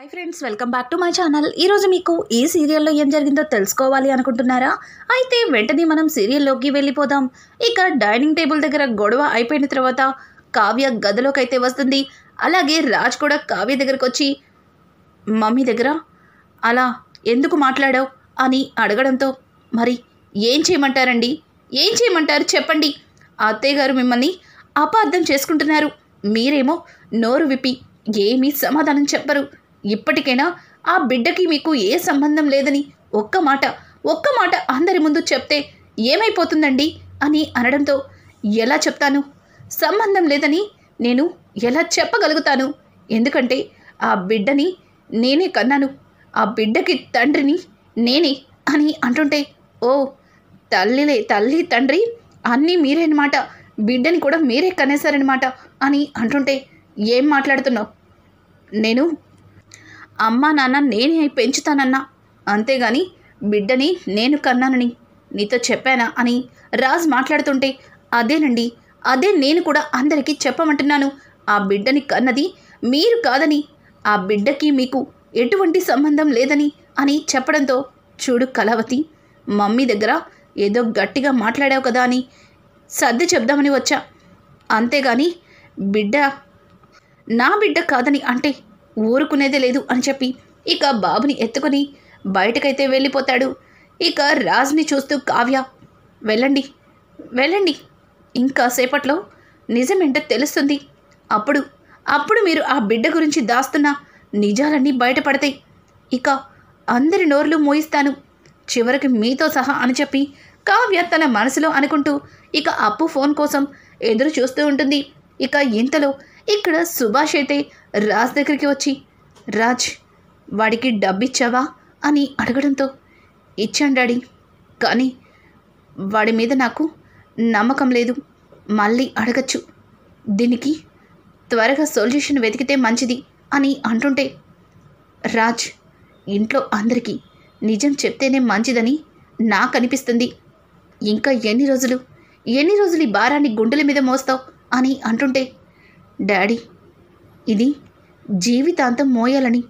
Hi friends, welcome back to my channel. ఈరోజు మీకు ఈ సీరియల్లో ఏం జరిగిందో తెలుసుకోవాలి అనుకుంటున్నారా? అయితే వెంటనే మనం సీరియల్లోకి వెళ్ళిపోదాం. ఇక డైనింగ్ టేబుల్ దగ్గర గొడవ అయిపోయిన తర్వాత కావ్య గదిలోకి అయితే వస్తుంది. అలాగే రాజ్ కూడా కావ్య దగ్గరకు వచ్చి మమ్మీ దగ్గర అలా ఎందుకు మాట్లాడావు అని అడగడంతో, మరి ఏం చేయమంటారండి, ఏం చేయమంటారు చెప్పండి. అత్తయ్య గారు మిమ్మల్ని అపార్థం చేసుకుంటున్నారు. మీరేమో నోరు విప్పి ఏమీ సమాధానం చెప్పరు. ఇప్పటికైనా ఆ బిడ్డకి మీకు ఏ సంబంధం లేదని ఒక్క మాట అందరి ముందు చెప్తే ఏమైపోతుందండి అని అనడంతో, ఎలా చెప్తాను, సంబంధం లేదని నేను ఎలా చెప్పగలుగుతాను? ఎందుకంటే ఆ బిడ్డని నేనే కన్నాను, ఆ బిడ్డకి తండ్రిని నేనే అని అంటుంటే, ఓ తల్లి తండ్రి అన్నీ మీరేనమాట, బిడ్డని కూడా మీరే కనేశారనమాట అని అంటుంటే, ఏం మాట్లాడుతున్నావు? నేను అమ్మా నాన్న నేనే అయి పెంచుతానన్నా, అంతేగాని బిడ్డని నేను కన్నానని నీతో చెప్పానా అని రాజ్ మాట్లాడుతుంటే, అదేనండి, అదే నేను కూడా అందరికీ చెప్పమంటున్నాను. ఆ బిడ్డని కన్నది మీరు కాదని, ఆ బిడ్డకి మీకు ఎటువంటి సంబంధం లేదని అని చెప్పడంతో, చూడు కళావతి, మమ్మీ దగ్గర ఏదో గట్టిగా మాట్లాడావు కదా అని సర్ది చెప్దామని వచ్చా, అంతేగాని నా బిడ్డ కాదని అంటే ఊరుకునేదే లేదు అని చెప్పి ఇక బాబుని ఎత్తుకొని బయటకైతే వెళ్ళిపోతాడు. ఇక రాజ్ని చూస్తూ కావ్య, వెళ్ళండి, ఇంకా సేపట్లో నిజమేంటో తెలుస్తుంది. అప్పుడు మీరు ఆ బిడ్డ గురించి దాస్తున్న నిజాలన్నీ బయటపడతాయి. ఇక అందరి నోర్లు మోయిస్తాను, చివరికి మీతో సహా అని చెప్పి కావ్య తన మనసులో అనుకుంటూ ఇక అప్పు ఫోన్ కోసం ఎదురు చూస్తూ ఉంటుంది. ఇక ఇంతలో ఇక్కడ సుభాష్ అయితే రాజ్ దగ్గరికి వచ్చి, రాజ్, వాడికి డబ్బిచ్చావా అని అడగడంతో, ఇచ్చాను డాడీ, కానీ వాడి మీద నాకు నమ్మకం లేదు, మళ్ళీ అడగచ్చు, దీనికి త్వరగా సొల్యూషన్ వెతికితే మంచిది అని అంటుంటే, రాజ్, ఇంట్లో అందరికీ నిజం చెప్తేనే మంచిదని నాకు అనిపిస్తుంది. ఇంకా ఎన్ని రోజులు ఈ భారాన్ని గుండెల మీద మోస్తావు అని అంటుంటే, డాడీ, ఇది జీవితాంతం మోయాలని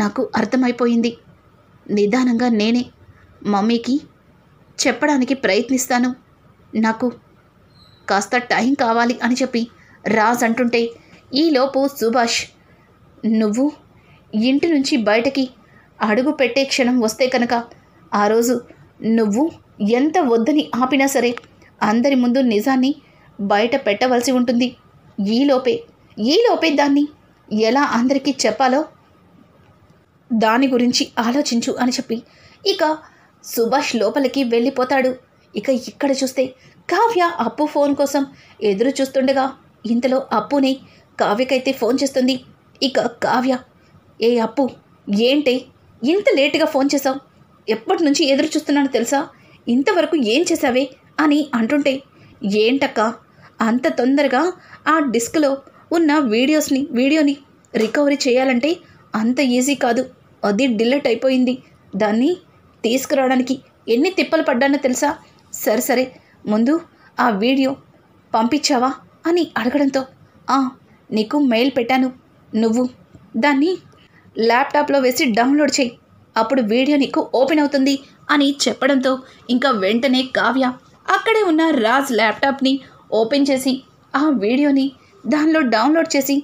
నాకు అర్థమైపోయింది. నిదానంగా నేనే మమ్మీకి చెప్పడానికి ప్రయత్నిస్తాను, నాకు కాస్త టైం కావాలి అని చెప్పి రాజ్ అంటుంటే, ఈలోపు సుభాష్, నువ్వు ఇంటి నుంచి బయటకి అడుగు పెట్టే క్షణం వస్తే కనుక ఆ రోజు నువ్వు ఎంత వద్దని ఆపినా సరే అందరి ముందు నిజాన్ని బయట పెట్టవలసి ఉంటుంది. ఈలోపే దాన్ని ఎలా అందరికీ చెప్పాలో దాని గురించి ఆలోచించు అని చెప్పి ఇక సుభాష్ లోపలికి వెళ్ళిపోతాడు. ఇక ఇక్కడ చూస్తే కావ్య అప్పు ఫోన్ కోసం ఎదురు చూస్తుండగా ఇంతలో అప్పుని కావ్యకైతే ఫోన్ చేస్తుంది. ఇక కావ్య, ఏ అప్పు, ఏంటే ఇంత లేటుగా ఫోన్ చేసావు? ఎప్పటి నుంచి ఎదురు చూస్తున్నాను తెలుసా? ఇంతవరకు ఏం చేసావే అని అంటుంటే, ఏంటక్క అంత తొందరగా ఆ డిస్క్లో ఉన్న వీడియోని రికవరీ చేయాలంటే అంత ఈజీ కాదు, అది డిలీట్ అయిపోయింది, దాన్ని తీసుకురావడానికి ఎన్ని తిప్పలు పడ్డానో తెలుసా? సరే ముందు ఆ వీడియో పంపించావా అని అడగడంతో, నీకు మెయిల్ పెట్టాను, నువ్వు దాన్ని ల్యాప్టాప్లో వేసి డౌన్లోడ్ చేయి, అప్పుడు వీడియో నీకు ఓపెన్ అవుతుంది అని చెప్పడంతో ఇంకా వెంటనే కావ్య అక్కడే ఉన్న రాజ్ ల్యాప్టాప్ని ఓపెన్ చేసి ఆ వీడియోని దానిలో డౌన్లోడ్ చేసి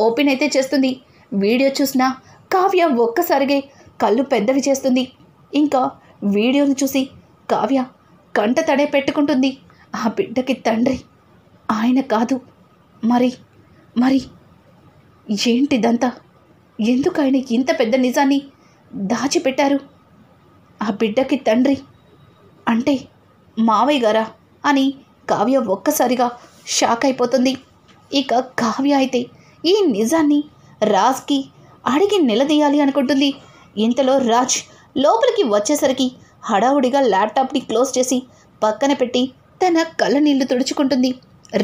ఓపెన్ అయితే చేస్తుంది. వీడియో చూసిన కావ్య ఒక్కసారిగే కళ్ళు పెద్దవి చేస్తుంది. ఇంకా వీడియోని చూసి కావ్య కంట తడే పెట్టుకుంటుంది. ఆ బిడ్డకి తండ్రి ఆయన కాదు, మరి ఏంటిదంతా? ఎందుకు ఆయన ఇంత పెద్ద నిజాన్ని దాచిపెట్టారు? ఆ బిడ్డకి తండ్రి అంటే మావయ్య గారా అని కావ్య ఒక్కసారిగా షాక్ అయిపోతుంది. ఇక కావ్య అయితే ఈ నిజాన్ని రాజ్కి అడిగి నిలదీయాలి అనుకుంటుంది. ఇంతలో రాజ్ లోపలికి వచ్చేసరికి హడావుడిగా ల్యాప్టాప్ని క్లోజ్ చేసి పక్కన పెట్టి తన కళ్ళ నీళ్లు తుడుచుకుంటుంది.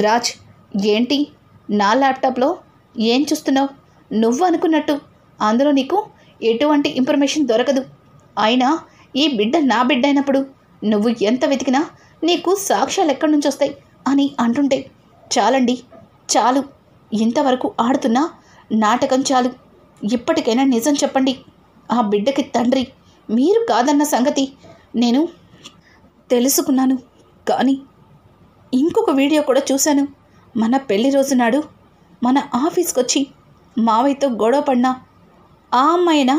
రాజ్, ఏంటి నా ల్యాప్టాప్లో ఏం చూస్తున్నావు? నువ్వు అనుకున్నట్టు అందులో నీకు ఎటువంటి ఇన్ఫర్మేషన్ దొరకదు. అయినా ఈ బిడ్డ నా బిడ్డ అయినప్పుడు నువ్వు ఎంత వెతికినా నీకు సాక్ష్యాలు ఎక్కడి నుంచి వస్తాయి అని అంటుంటే, చాలండి, చాలు, ఇంతవరకు ఆడుతున్న నాటకం చాలు, ఇప్పటికైనా నిజం చెప్పండి. ఆ బిడ్డకి తండ్రి మీరు కాదన్న సంగతి నేను తెలుసుకున్నాను. కానీ ఇంకొక వీడియో కూడా చూశాను. మన పెళ్లి రోజు నాడు మన ఆఫీస్కి వచ్చి మావయ్యతో గొడవ పడిన ఆ అమ్మాయినా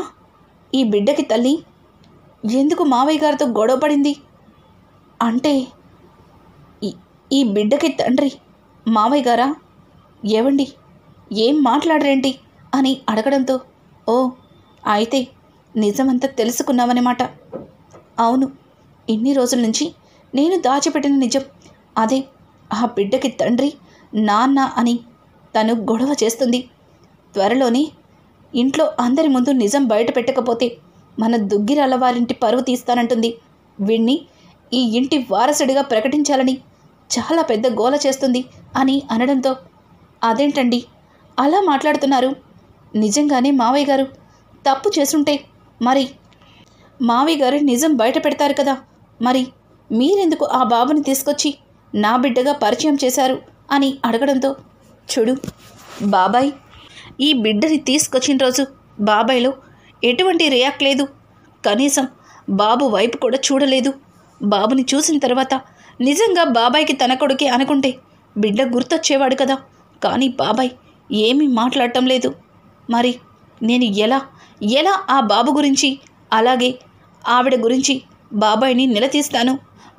ఈ బిడ్డకి తల్లి? ఎందుకు మావయ్య గారితో గొడవ పడింది అంటే ఈ బిడ్డకి తండ్రి మావయ్య గారా? ఏవండి, ఏం మాట్లాడరేంటి అని అడగడంతో, ఓ అయితే నిజమంతా తెలుసుకున్నావన్నమాట. అవును, ఇన్ని రోజుల నుంచి నేను దాచిపెట్టిన నిజం అదే. ఆ బిడ్డకి తండ్రి నాన్న అని తను గొడవ చేస్తుంది. త్వరలోనే ఇంట్లో అందరి ముందు నిజం బయట పెట్టకపోతే మన దుగ్గిరాల వారింటి పరువు తీస్తానంటుంది. వీణ్ణి ఈ ఇంటి వారసుడిగా ప్రకటించాలని చాలా పెద్ద గోల చేస్తుంది అని అనడంతో, అదేంటండి అలా మాట్లాడుతున్నారు? నిజంగానే మావయ్య గారు తప్పు చేసుంటే మరి మావయ్య గారు నిజం బయట పెడతారు కదా. మరి మీరెందుకు ఆ బాబుని తీసుకొచ్చి నా బిడ్డగా పరిచయం చేశారు అని అడగడంతో, చూడు బాబాయ్, ఈ బిడ్డని తీసుకొచ్చిన రోజు బాబాయ్లో ఎటువంటి రియాక్ట్ లేదు. కనీసం బాబు వైపు కూడా చూడలేదు. బాబుని చూసిన తర్వాత నిజంగా బాబాయ్కి తన కొడుకే అనుకుంటే బిడ్డ గుర్తొచ్చేవాడు కదా. కానీ బాబాయ్ ఏమీ మాట్లాడటం లేదు. మరి నేను ఎలా ఆ బాబు గురించి అలాగే ఆవిడ గురించి బాబాయ్ని నిలదీస్తాను?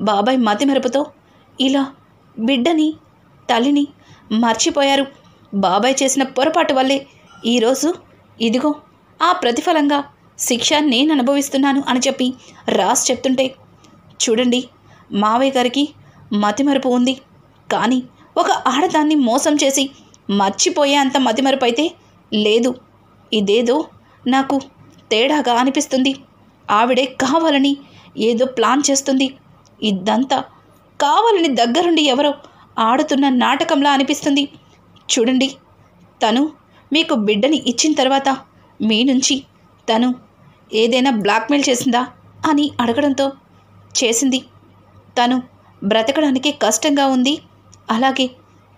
బాబాయ్ మతిమరుపుతో ఇలా బిడ్డని తల్లిని మర్చిపోయారు. బాబాయ్ చేసిన పొరపాటు వల్లే ఈరోజు ఇదిగో ఆ ప్రతిఫలంగా శిక్ష నేను అనుభవిస్తున్నాను అని చెప్పి రాజ్ చెప్తుంటే, చూడండి మావయ్య గారికి మతిమరుపు ఉంది. కానీ ఒక ఆడదాన్ని మోసం చేసి మర్చిపోయే అంత మతిమరుపు అయితే లేదు. ఇదేదో నాకు తేడాగా అనిపిస్తుంది. ఆవిడే కావాలని ఏదో ప్లాన్ చేస్తుంది. ఇదంతా కావాలని దగ్గరుండి ఎవరో ఆడుతున్న నాటకంలా అనిపిస్తుంది. చూడండి, తను మీకు బిడ్డని ఇచ్చిన తర్వాత మీ నుంచి తను ఏదైనా బ్లాక్మెయిల్ చేసిందా అని అడగడంతో, చేసింది. తను బ్రతకడానికి కష్టంగా ఉంది. అలాగే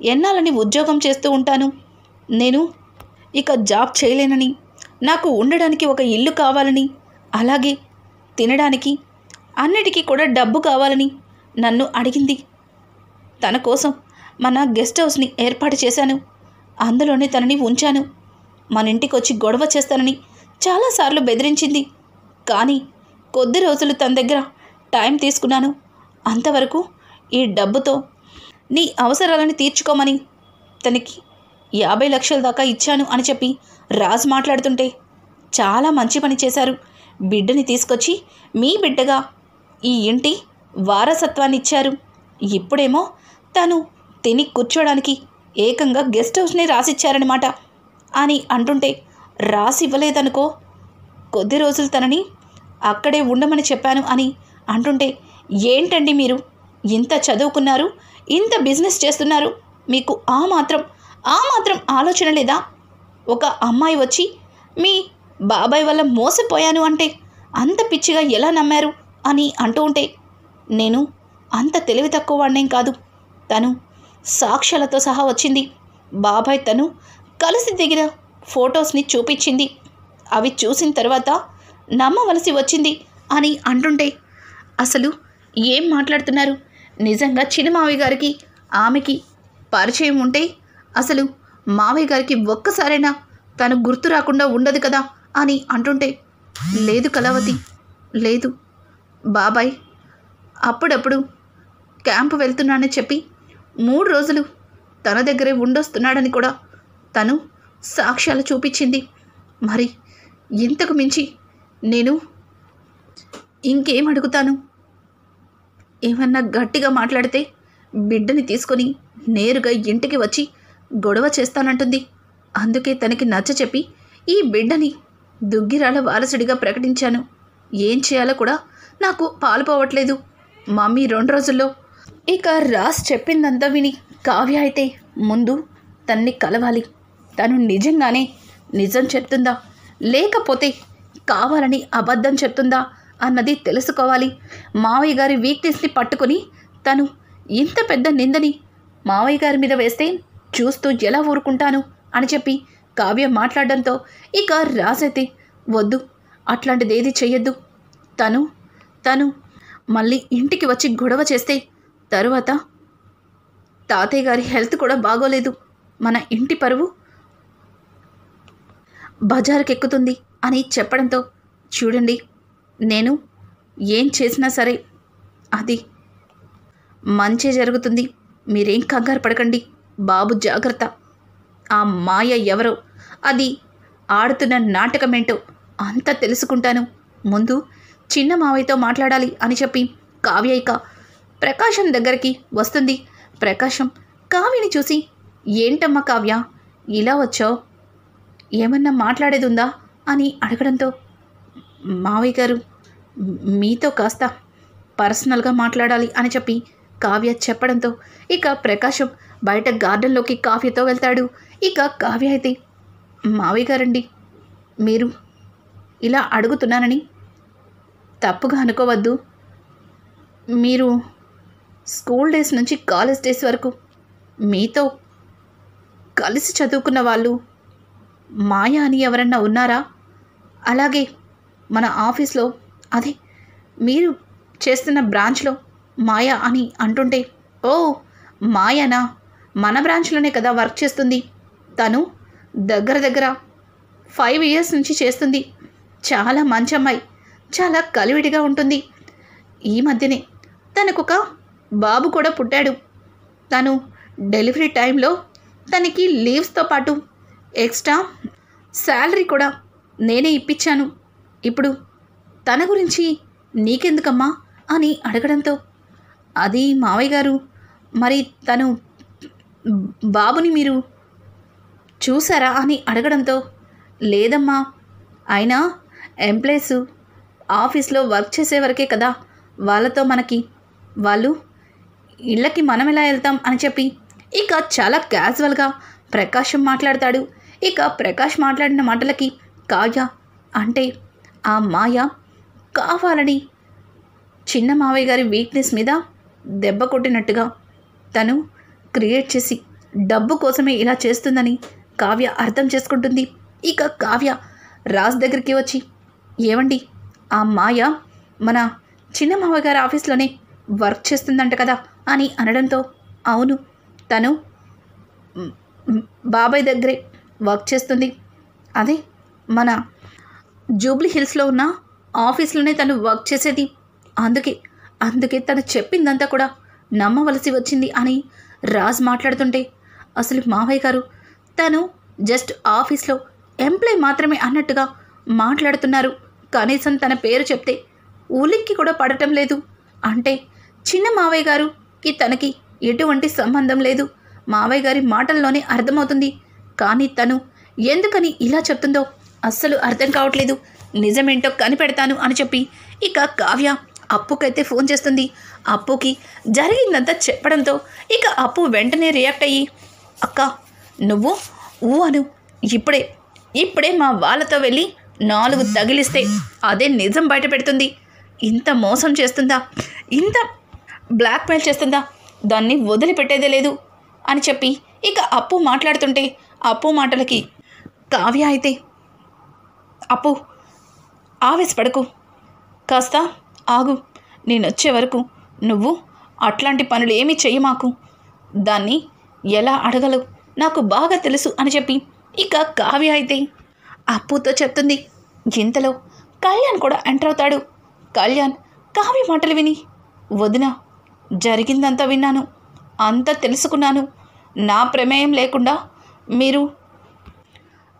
ఎన్నాళ్ళని ఉద్యోగం చేస్తూ ఉంటాను. నేను ఇక జాబ్ చేయలేనని, నాకు ఉండడానికి ఒక ఇల్లు కావాలని, అలాగే తినడానికి అన్నిటికీ కూడా డబ్బు కావాలని నన్ను అడిగింది. తన కోసం మన గెస్ట్ హౌస్ని ఏర్పాటు చేశాను. అందులోనే తనని ఉంచాను. మన ఇంటికి వచ్చి గొడవ చేస్తానని చాలాసార్లు బెదిరించింది. కానీ కొద్ది రోజులు తన దగ్గర టైం తీసుకున్నాను. అంతవరకు ఈ డబ్బుతో నీ అవసరాలను తీర్చుకోమని తనకి 50 లక్షల దాకా ఇచ్చాను అని చెప్పి రాజ్ మాట్లాడుతుంటే, చాలా మంచి పని చేశారు. బిడ్డని తీసుకొచ్చి మీ బిడ్డగా ఈ ఇంటి వారసత్వాన్ని ఇచ్చారు. ఇప్పుడేమో తను తిని కూర్చోడానికి ఏకంగా గెస్ట్ హౌస్ని రాసిచ్చారనమాట అని అంటుంటే, రాసి ఇవ్వలేదనుకో, కొద్ది రోజులు తనని అక్కడే ఉండమని చెప్పాను అని అంటుంటే, ఏంటండి మీరు ఇంత చదువుకున్నారు, ఇంత బిజినెస్ చేస్తున్నారు, మీకు ఆ మాత్రం ఆలోచన లేదా? ఒక అమ్మాయి వచ్చి మీ బాబాయ్ వల్ల మోసపోయాను అంటే అంత పిచ్చిగా ఎలా నమ్మారు అని అంటూ ఉంటే, నేను అంత తెలివి తక్కువ వాడినేం కాదు. తను సాక్ష్యాలతో సహా వచ్చింది. బాబాయ్ తను కలిసి దిగిన ఫొటోస్ని చూపించింది. అవి చూసిన తర్వాత నమ్మవలసి వచ్చింది అని అంటుంటే, అసలు ఏం మాట్లాడుతున్నారు? నిజంగా చిన్న మావయ్య గారికి ఆమెకి పరిచయం ఉంటే అసలు మావయ్య గారికి ఒక్కసారైనా తను గుర్తు రాకుండా ఉండదు కదా అని అంటుంటే, లేదు కళావతి, లేదు. బాబాయ్ అప్పుడప్పుడు క్యాంపు వెళ్తున్నానని చెప్పి 3 రోజులు తన దగ్గరే ఉండొస్తున్నాడని కూడా తను సాక్ష్యాలు చూపించింది. మరి ఇంతకు మించి నేను ఇంకేం అడుగుతాను? ఏమన్నా గట్టిగా మాట్లాడితే బిడ్డని తీసుకొని నేరుగా ఇంటికి వచ్చి గొడవ చేస్తానంటుంది. అందుకే తనకి నచ్చ చెప్పి ఈ బిడ్డని దుగ్గిరాల వారసుడిగా ప్రకటించాను. ఏం చేయాలో కూడా నాకు పాలుపోవట్లేదు. మమ్మీ 2 రోజుల్లో. ఇక రాజ్ చెప్పిందంతా విని కావ్య అయితే ముందు తన్ని కలవాలి. తను నిజంగానే నిజం చెప్తుందా లేకపోతే కావాలని అబద్ధం చెప్తుందా అన్నది తెలుసుకోవాలి. మావయ్య గారి వీక్నెస్ని పట్టుకొని తను ఇంత పెద్ద నిందని మావయ్య గారి మీద వేస్తే చూస్తూ ఎలా ఊరుకుంటాను అని చెప్పి కావ్య మాట్లాడడంతో ఇక రాజైతే వద్దు, అట్లాంటిదేది చెయ్యొద్దు, తను మళ్ళీ ఇంటికి వచ్చి గొడవ చేస్తే తరువాత తాతయ్య గారి హెల్త్ కూడా బాగోలేదు, మన ఇంటి పరువు బజారుకెక్కుతుంది అని చెప్పడంతో చూడండి, నేను ఏం చేసినా సరే అది మంచే జరుగుతుంది, మీరేం కంగారు పడకండి, బాబు జాగ్రత్త, ఆ మాయ ఎవరో, అది ఆడుతున్న నాటకమేంటో అంతా తెలుసుకుంటాను, ముందు చిన్న మావయ్యతో మాట్లాడాలి అని చెప్పి కావ్య ఇక ప్రకాశం దగ్గరికి వస్తుంది. ప్రకాశం కావ్యని చూసి, ఏంటమ్మా కావ్య ఇలా వచ్చావు, ఏమన్నా మాట్లాడేది ఉందా అని అడగడంతో, మావయ్య గారు మీతో కాస్త పర్సనల్గా మాట్లాడాలి అని చెప్పి కావ్య చెప్పడంతో ఇక ప్రకాశం బయట గార్డెన్లోకి కావ్యతో వెళ్తాడు. ఇక కావ్య అయితే, మావయ్య గారండి, మీరు ఇలా అడుగుతున్నానని తప్పుగా అనుకోవద్దు, మీరు స్కూల్ డేస్ నుంచి కాలేజ్ డేస్ వరకు మీతో కలిసి చదువుకున్న వాళ్ళు మాయ అని ఎవరన్నా ఉన్నారా? అలాగే మన ఆఫీస్లో, అదే మీరు చేస్తున్న బ్రాంచ్లో మాయ అని అంటుంటే, ఓ మాయనా, మన బ్రాంచ్లోనే కదా వర్క్ చేస్తుంది, తను దగ్గర 5 years నుంచి చేస్తుంది, చాలా మంచి అమ్మాయి, చాలా కలివిడిగా ఉంటుంది, ఈ మధ్యనే తనకొక బాబు కూడా పుట్టాడు, తను డెలివరీ టైంలో తనకి లీవ్స్తో పాటు ఎక్స్ట్రా శాలరీ కూడా నేనే ఇప్పించాను, ఇప్పుడు తన గురించి నీకెందుకమ్మా అని అడగడంతో, అది మావయ్య గారు, మరి తను బాబుని మీరు చూసారా అని అడగడంతో, లేదమ్మా, అయినా ఎంప్లాయీస్ ఆఫీస్లో వర్క్ చేసే వరకే కదా వాళ్ళతో మనకి, వాళ్ళు ఇళ్ళకి మనం ఎలా వెళ్తాం అని చెప్పి ఇక చాలా క్యాజువల్గా ప్రకాశం మాట్లాడతాడు. ఇక ప్రకాష్ మాట్లాడిన మాటలకి కావ్య, అంటే ఆ మాయ కావాలని చిన్న మావయ్య గారి వీక్నెస్ మీద దెబ్బ కొట్టినట్టుగా తను క్రియేట్ చేసి డబ్బు కోసమే ఇలా చేస్తుందని కావ్య అర్థం చేసుకుంటుంది. ఇక కావ్య రాజ్ దగ్గరికి వచ్చి, ఏవండి, ఆ మాయ మన చిన్న మావయ్య గారి ఆఫీస్లోనే వర్క్ చేస్తుందంట కదా అని అనడంతో, అవును, తను బాబాయ్ దగ్గరే వర్క్ చేస్తుంది, అదే మన జూబ్లీ హిల్స్లో ఉన్న ఆఫీస్లోనే తను వర్క్ చేసేది, అందుకే తను చెప్పిందంతా కూడా నమ్మవలసి వచ్చింది అని రాజ్ మాట్లాడుతుంటే, అసలు మావయ్య గారు తను జస్ట్ ఆఫీస్లో ఎంప్లాయ్ మాత్రమే అన్నట్టుగా మాట్లాడుతున్నారు, కనీసం తన పేరు చెప్తే ఉలిక్కి కూడా పడటం లేదు, అంటే చిన్న మావయ్య గారుకి తనకి ఎటువంటి సంబంధం లేదు, మావయ్య గారి మాటల్లోనే అర్థమవుతుంది, కానీ తను ఎందుకని ఇలా చెప్తుందో అస్సలు అర్థం కావట్లేదు, నిజమేంటో కనిపెడతాను అని చెప్పి ఇక కావ్య అప్పుకైతే ఫోన్ చేస్తుంది. అప్పుకి జరిగిందంతా చెప్పడంతో ఇక అప్పు వెంటనే రియాక్ట్ అయ్యి, అక్క నువ్వు అను, ఇప్పుడే మా వాళ్ళతో వెళ్ళి 4 తగిలిస్తే అదే నిజం బయట పెడుతుంది, ఇంత మోసం చేస్తుందా, ఇంత బ్లాక్మెయిల్ చేస్తుందా, దాన్ని వదిలిపెట్టేదే లేదు అని చెప్పి ఇక అప్పు మాట్లాడుతుంటే, అప్పు మాటలకి కావ్య అయితే, అప్పు ఆవేశపడకు, కాస్త ఆగు, నేనొచ్చే వరకు నువ్వు అట్లాంటి పనులు ఏమీ చెయ్యమాకు, దాన్ని ఎలా అడగలవు నాకు బాగా తెలుసు అని చెప్పి ఇక కావ్య అయితే అప్పుతో చెప్తుంది. ఇంతలో కళ్యాణ్ కూడా ఎంటర్ అవుతాడు. కళ్యాణ్ కావ్య మాటలు విని, వదిన, జరిగిందంతా విన్నాను, అంతా తెలుసుకున్నాను, నా ప్రమేయం లేకుండా మీరు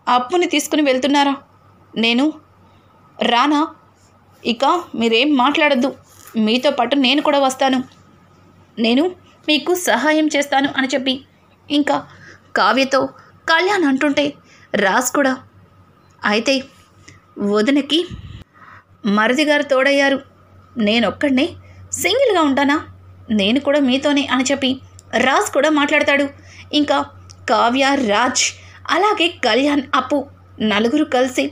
అప్పుని తీసుకుని వెళ్తున్నారా, నేను రానా, ఇక మీరేం మాట్లాడద్దు, మీతో పాటు నేను కూడా వస్తాను, నేను మీకు సహాయం చేస్తాను అని చెప్పి ఇంకా కావ్యతో కళ్యాణ్ అంటుంటే, రాజ్ కూడా, అయితే వదినకి మరిది గారు తోడయ్యారు, నేనొక్కడినే సింగిల్గా ఉంటానా, నేను కూడా మీతోనే అని చెప్పి రాజ్ కూడా మాట్లాడతాడు. ఇంకా కావ్య, రాజ్ అలాగే కళ్యాణ్, అప్పు నలుగురు కలిసి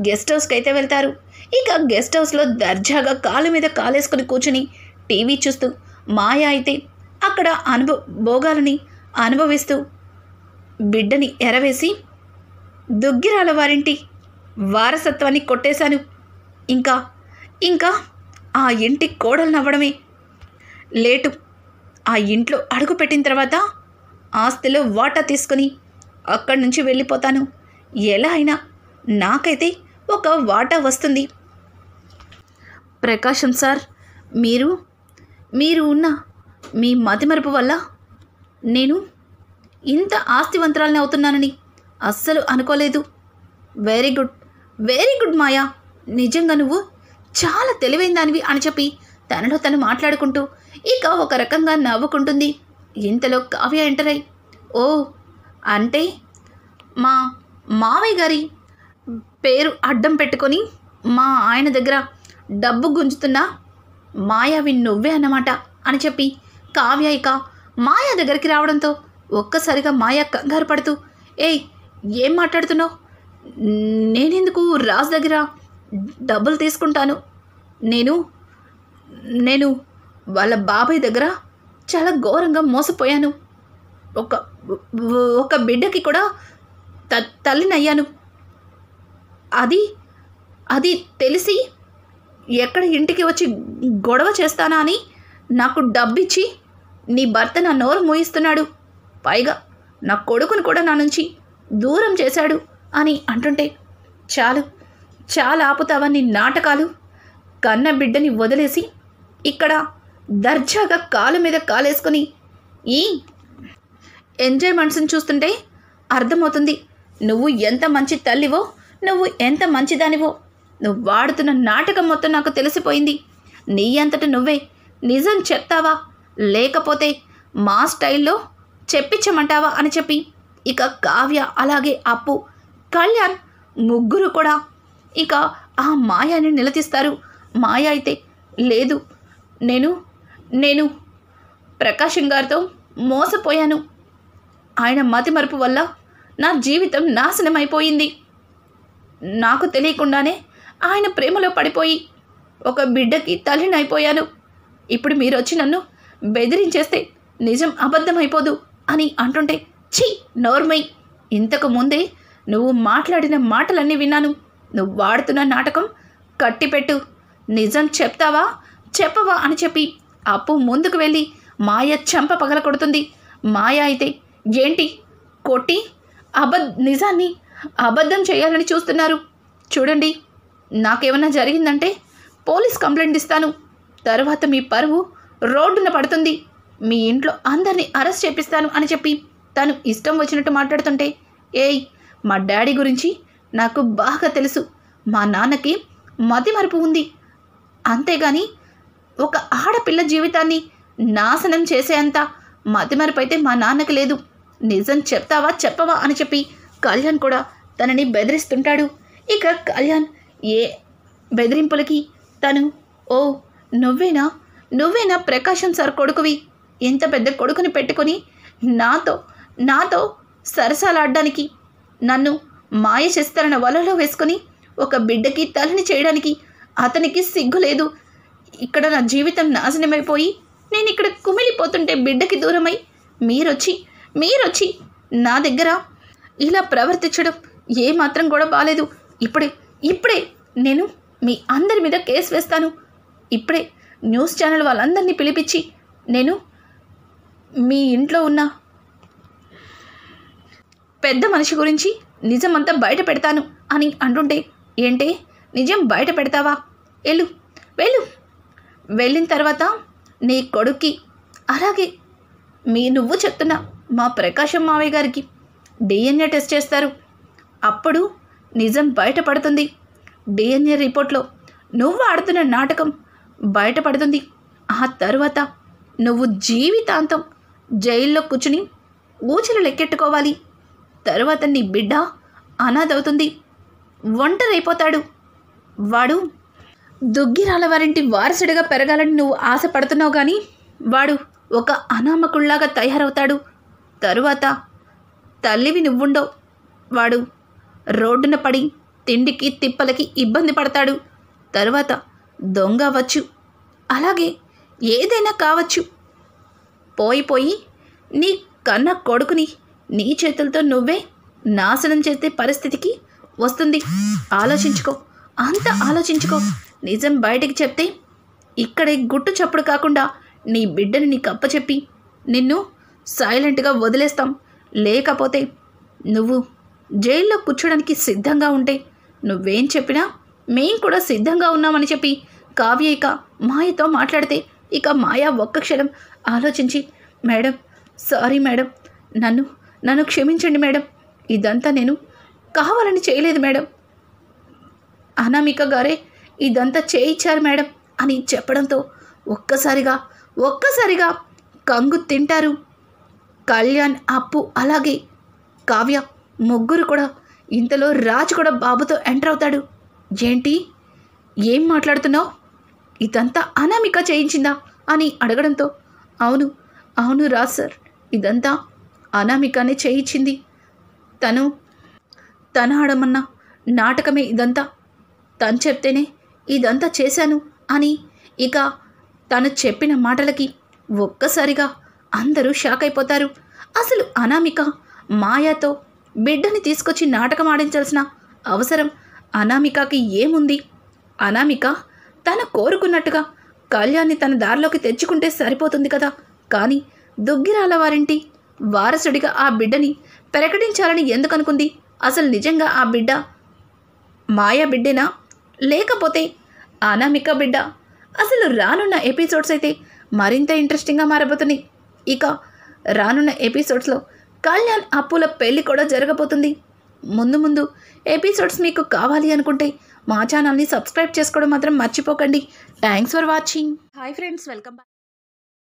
గెస్ట్ హౌస్కి అయితే వెళ్తారు. ఇక గెస్ట్ హౌస్లో దర్జాగా కాలు మీద కాలేసుకుని కూర్చుని టీవీ చూస్తూ మాయ అయితే అక్కడ భోగాలని అనుభవిస్తూ బిడ్డని ఎరవేసి దుగ్గిరాల వారింటి వారసత్వాన్ని కొట్టేశాను. ఇంకా ఇంకా ఆ ఇంటి కోడలునవ్వడమే లేటు. ఆ ఇంట్లో అడుగు పెట్టిన తర్వాత ఆస్తిలో వాటా తీసుకుని అక్కడి నుంచి వెళ్ళిపోతాను. ఎలా అయినా నాకైతే ఒక వాటా వస్తుంది. ప్రకాశం సార్, మీరు ఉన్న మీ మతిమరుపు వల్ల నేను ఇంత ఆస్తివంతురాలని అవుతున్నానని అస్సలు అనుకోలేదు. వెరీ గుడ్ మాయా, నిజంగా నువ్వు చాలా తెలివైన దానివి అని చెప్పి తనలో తను మాట్లాడుకుంటూ ఇక ఒక రకంగా నవ్వుకుంటుంది. ఇంతలో కావ్య ఎంటర్ అయ్యి, ఓ అంటే మా మావయ్య గారి పేరు అడ్డం పెట్టుకొని మా ఆయన దగ్గర డబ్బు గుంజుతున్నా మాయావి నువ్వే అన్నమాట అని చెప్పి కావ్య ఇక మాయా దగ్గరికి రావడంతో ఒక్కసారిగా మాయా కంగారు పడుతూ, ఏయ్ ఏం మాట్లాడుతున్నావు? నేనెందుకు రాజు దగ్గర డబ్బులు తీసుకుంటాను? నేను వాళ్ళ బాబాయ్ దగ్గర చాలా ఘోరంగా మోసపోయాను. ఒక బిడ్డకి కూడా తల్లినయ్యాను. అది తెలిసి ఎక్కడ ఇంటికి వచ్చి గొడవ చేస్తానా అని నాకు డబ్బిచ్చి నీ భర్త నా నోరు మూయిస్తున్నాడు. పైగా నా కొడుకును కూడా నా నుంచి దూరం చేశాడు అని అంటుంటే, చాలా ఆపుతావా నీ నాటకాలు? కన్న బిడ్డని వదిలేసి ఇక్కడ దర్జాగా కాలు మీద కాలేసుకొని ఈ ఎంజాయ్మెంట్స్ని చూస్తుంటే అర్థమవుతుంది నువ్వు ఎంత మంచి తల్లివో, నువ్వు ఎంత మంచిదానివో. నువ్వు వాడుతున్న నాటకం మొత్తం నాకు తెలిసిపోయింది. నీ అంతట నువ్వే నిజం చెప్తావా, లేకపోతే మా స్టైల్లో చెప్పించమంటావా అని చెప్పి ఇక కావ్య అలాగే అప్పు, కళ్యాణ్ ముగ్గురు కూడా ఇక ఆ మాయాని నిలదీస్తారు. మాయ అయితే, లేదు నేను ప్రకాశం గారితో మోసపోయాను. ఆయన మతిమరుపు వల్ల నా జీవితం నాశనమైపోయింది. నాకు తెలియకుండానే ఆయన ప్రేమలో పడిపోయి ఒక బిడ్డకి తల్లినైపోయాను. ఇప్పుడు మీరు వచ్చి నన్ను బెదిరించేస్తే నిజం అబద్ధమైపోదు అని అంటుంటే, ఛీ నోర్మై, ఇంతకు ముందే నువ్వు మాట్లాడిన మాటలన్నీ విన్నాను. నువ్వు వాడుతున్న నాటకం కట్టిపెట్టు. నిజం చెప్తావా చెప్పవా అని చెప్పి అప్పు ముందుకు వెళ్ళి మాయ చెంప పగల కొడుతుంది. మాయ అయితే, ఏంటి కొట్టి నిజాన్ని అబద్ధం చేయాలని చూస్తున్నారు? చూడండి, నాకేమన్నా జరిగిందంటే పోలీస్ కంప్లైంట్ ఇస్తాను. తర్వాత మీ పరువు రోడ్డున పడుతుంది. మీ ఇంట్లో అందరినీ అరెస్ట్ చేపిస్తాను అని చెప్పి తను ఇష్టం వచ్చినట్టు మాట్లాడుతుంటే, ఏయ్ మా డాడీ గురించి నాకు బాగా తెలుసు. మా నాన్నకి మతిమరుపు ఉంది. అంతేగాని ఒక ఆడపిల్ల జీవితాన్ని నాశనం చేసేంత మతిమరుపు అయితే మా నాన్నకి లేదు. నిజం చెప్తావా చెప్పవా అని చెప్పి కళ్యాణ్ కూడా తనని బెదిరిస్తుంటాడు. ఇక కళ్యాణ్ ఏ బెదిరింపులకి తను, ఓ నువ్వేనా ప్రకాశం సార్ కొడుకువి? ఇంత పెద్ద కొడుకుని పెట్టుకొని నాతో సరసాలాడడానికి, నన్ను మాయ చేస్తారన్న వలలో వేసుకొని ఒక బిడ్డకి తల్లిని చేయడానికి అతనికి సిగ్గు లేదు. ఇక్కడ నా జీవితం నాశనమైపోయి నేను ఇక్కడ కుమిలిపోతుంటే బిడ్డకి దూరమై మీరొచ్చి నా దగ్గర ఇలా ప్రవర్తించడం ఏమాత్రం కూడా బాలేదు. ఇప్పుడే నేను మీ అందరి మీద కేసు వేస్తాను. ఇప్పుడే న్యూస్ ఛానల్ వాళ్ళందరినీ పిలిపించి నేను మీ ఇంట్లో ఉన్న పెద్ద మనిషి గురించి నిజమంతా బయట పెడతాను అని అంటుంటే, ఏంటే నిజం బయట పెడతావా? వెళ్ళు. వెళ్ళిన తర్వాత నీ కొడుక్కి, అలాగే నువ్వు చెప్తున్నా మా ప్రకాశం మావయ్య గారికి DNA టెస్ట్ చేస్తారు. అప్పుడు నిజం బయటపడుతుంది. DNA రిపోర్ట్లో నువ్వు ఆడుతున్న నాటకం బయటపడుతుంది. ఆ తర్వాత నువ్వు జీవితాంతం జైల్లో కూర్చుని ఊచలు లెక్కెట్టుకోవాలి. తరువాత నీ బిడ్డ అనాథవుతుంది, ఒంటరైపోతాడు. వాడు దుగ్గిరాల వారింటి వారసుడిగా పెరగాలని నువ్వు ఆశపడుతున్నావు, కానీ వాడు ఒక అనామకుల్లాగా తయారవుతాడు. తరువాత తల్లివి నువ్వుండవు. వాడు రోడ్డున పడి తిండికి తిప్పలకి ఇబ్బంది పడతాడు. తరువాత దొంగ అవ్వచ్చు, అలాగే ఏదైనా కావచ్చు. పోయి నీ కన్న కొడుకుని నీ చేతులతో నువ్వే నాశనం చేసే పరిస్థితికి వస్తుంది. ఆలోచించుకో, అంత ఆలోచించుకో. నిజం బయటికి చెప్తే ఇక్కడే గుట్టు చప్పుడు కాకుండా నీ బిడ్డని నీకు అప్పచెప్పి నిన్ను సైలెంట్గా వదిలేస్తాం. లేకపోతే నువ్వు జైల్లో కూర్చోడానికి సిద్ధంగా ఉంటే నువ్వేం చెప్పినా మేం కూడా సిద్ధంగా ఉన్నామని చెప్పి కావ్య ఇక మాయతో మాట్లాడితే ఇక మాయ ఒక్క క్షణం ఆలోచించి, మేడం సారీ మేడం, నన్ను క్షమించండి మేడం, ఇదంతా నేను కావాలని చేయలేదు మేడం, అనామిక గారే ఇదంతా చేయించారు మేడం అని చెప్పడంతో ఒక్కసారిగా కంగు తింటారు కళ్యాణ్, అప్పు అలాగే కావ్య ముగ్గురు కూడా. ఇంతలో రాజు కూడా బాబుతో ఎంటర్ అవుతాడు. ఏంటి, ఏం మాట్లాడుతున్నావు? ఇదంతా అనామిక చేయించిందా అని అడగడంతో అవును రాజ్ సార్, ఇదంతా అనామికనే చేయించింది. తన ఆడమన్న నాటకమే ఇదంతా. తను చెప్తేనే ఇదంతా చేశాను అని ఇక తను చెప్పిన మాటలకి ఒక్కసారిగా అందరూ షాక్ అయిపోతారు. అసలు అనామిక మాయాతో బిడ్డని తీసుకొచ్చి నాటకం ఆడించాల్సిన అవసరం అనామికకి ఏముంది? అనామిక తన కోరుకున్నట్టుగా కళ్యాణ్ని తన దారిలోకి తెచ్చుకుంటే సరిపోతుంది కదా. కానీ దుగ్గిరాల వారింటి వారసుడిగా ఆ బిడ్డని ప్రకటించాలని ఎందుకు అనుకుంది? అసలు నిజంగా ఆ బిడ్డ మాయా బిడ్డేనా లేకపోతే అనామిక బిడ్డ? అసలు రానున్న ఎపిసోడ్స్ అయితే మరింత ఇంట్రెస్టింగ్గా మారబోతుంది. ఇక రానున్న ఎపిసోడ్స్లో కళ్యాణ్ అప్పుల పెళ్లి కూడా జరగబోతుంది. ముందు ఎపిసోడ్స్ మీకు కావాలి అనుకుంటే మా ఛానల్ని సబ్స్క్రైబ్ చేసుకోవడం మాత్రం మర్చిపోకండి. Thanks for watching. Hi friends, welcome back.